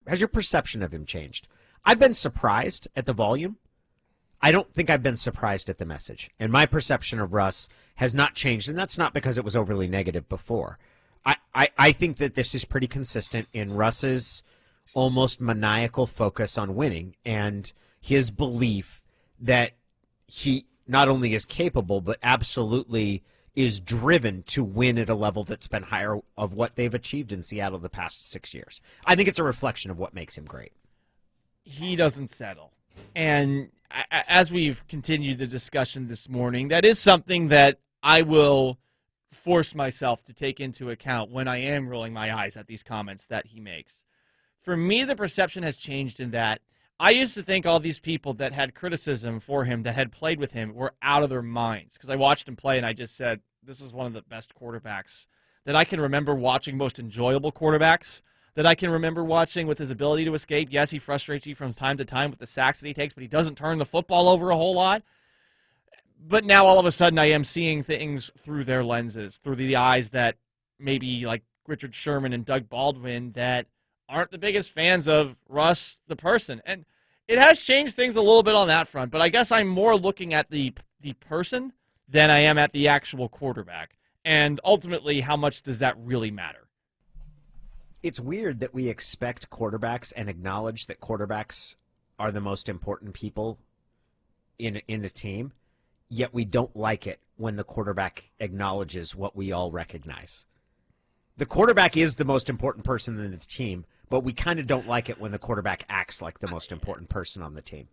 has your perception of him changed? I've been surprised at the volume. I don't think I've been surprised at the message. And my perception of Russ has not changed, and that's not because it was overly negative before. I think that this is pretty consistent in Russ's almost maniacal focus on winning and his belief that he not only is capable, but absolutely is driven to win at a level that's been higher of what they've achieved in Seattle the past 6 years. I think it's a reflection of what makes him great. He doesn't settle. And as we've continued the discussion this morning, that is something that I will force myself to take into account when I am rolling my eyes at these comments that he makes. For me, the perception has changed in that I used to think all these people that had criticism for him, that had played with him, were out of their minds because I watched him play and I just said, this is one of the best quarterbacks that I can remember watching, most enjoyable quarterbacks that I can remember watching with his ability to escape. Yes, he frustrates you from time to time with the sacks that he takes, but he doesn't turn the football over a whole lot. But now all of a sudden I am seeing things through their lenses, through the eyes that maybe like Richard Sherman and Doug Baldwin that aren't the biggest fans of Russ the person. And it has changed things a little bit on that front, but I guess I'm more looking at the person than I am at the actual quarterback. And ultimately, how much does that really matter? It's weird that we expect quarterbacks and acknowledge that quarterbacks are the most important people in a team, yet we don't like it when the quarterback acknowledges what we all recognize. The quarterback is the most important person in the team, but we kind of don't like it when the quarterback acts like the most important person on the team.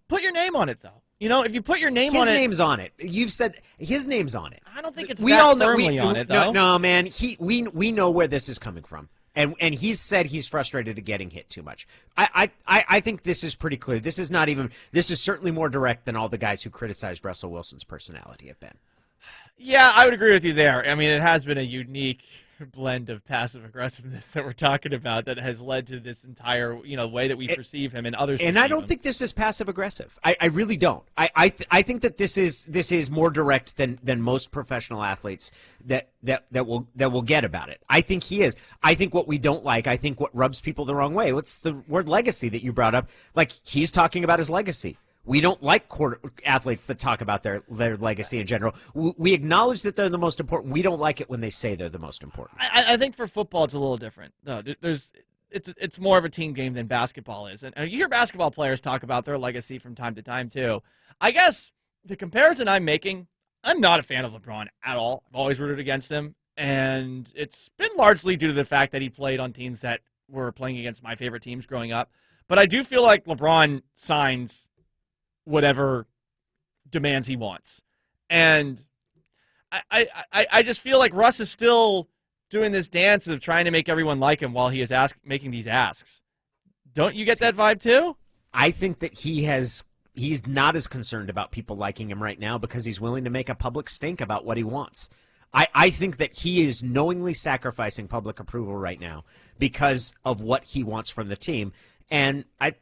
Put your name on it, though. You know, if you put your name on it... His name's on it. You've said his name's on it. I don't think it's we that all know, firmly on it, though. No, man. We know where this is coming from. And he's said he's frustrated at getting hit too much. I think this is pretty clear. This is certainly more direct than all the guys who criticized Russell Wilson's personality have been. Yeah, I would agree with you there. I mean, it has been a unique blend of passive aggressiveness that we're talking about that has led to this entire, way that we perceive him and others. And I don't think this is passive aggressive. I really don't. I think that this is more direct than most professional athletes that will get about it. I think he is. I think what we don't like, I think what rubs people the wrong way. What's the word legacy that you brought up? Like, he's talking about his legacy. We don't like athletes that talk about their legacy in general. We acknowledge that they're the most important. We don't like it when they say they're the most important. I think for football it's a little different. No, it's more of a team game than basketball is. And you hear basketball players talk about their legacy from time to time too. I guess the comparison I'm making, I'm not a fan of LeBron at all. I've always rooted against him. And it's been largely due to the fact that he played on teams that were playing against my favorite teams growing up. But I do feel like LeBron signs whatever demands he wants. And I just feel like Russ is still doing this dance of trying to make everyone like him while he is making these asks. Don't you get that vibe too? I think that he's not as concerned about people liking him right now because he's willing to make a public stink about what he wants. I think that he is knowingly sacrificing public approval right now because of what he wants from the team. And I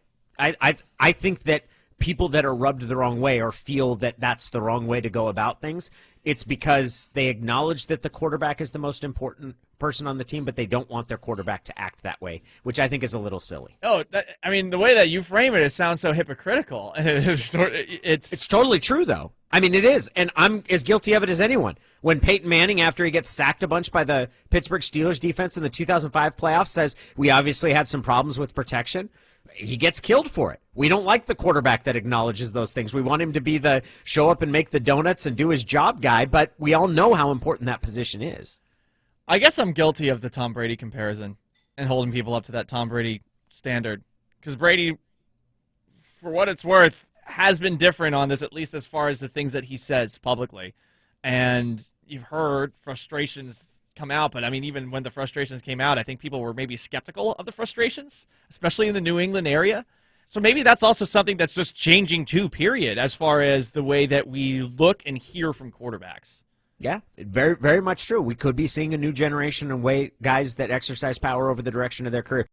think that people that are rubbed the wrong way or feel that that's the wrong way to go about things, it's because they acknowledge that the quarterback is the most important person on the team, but they don't want their quarterback to act that way, which I think is a little silly. Oh, the way that you frame it sounds so hypocritical. It's totally true, though. I mean, it is, and I'm as guilty of it as anyone. When Peyton Manning, after he gets sacked a bunch by the Pittsburgh Steelers defense in the 2005 playoffs, says, we obviously had some problems with protection, he gets killed for it. We don't like the quarterback that acknowledges those things. We want him to be the show up and make the donuts and do his job guy, but we all know how important that position is. I guess I'm guilty of the Tom Brady comparison and holding people up to that Tom Brady standard. Because Brady, for what it's worth, has been different on this, at least as far as the things that he says publicly. And you've heard frustrations come out, but I mean, even when the frustrations came out, I think people were maybe skeptical of the frustrations, especially in the New England area. So maybe that's also something that's just changing too, period, as far as the way that we look and hear from quarterbacks. Yeah, very, very much true. We could be seeing a new generation of guys that exercise power over the direction of their career.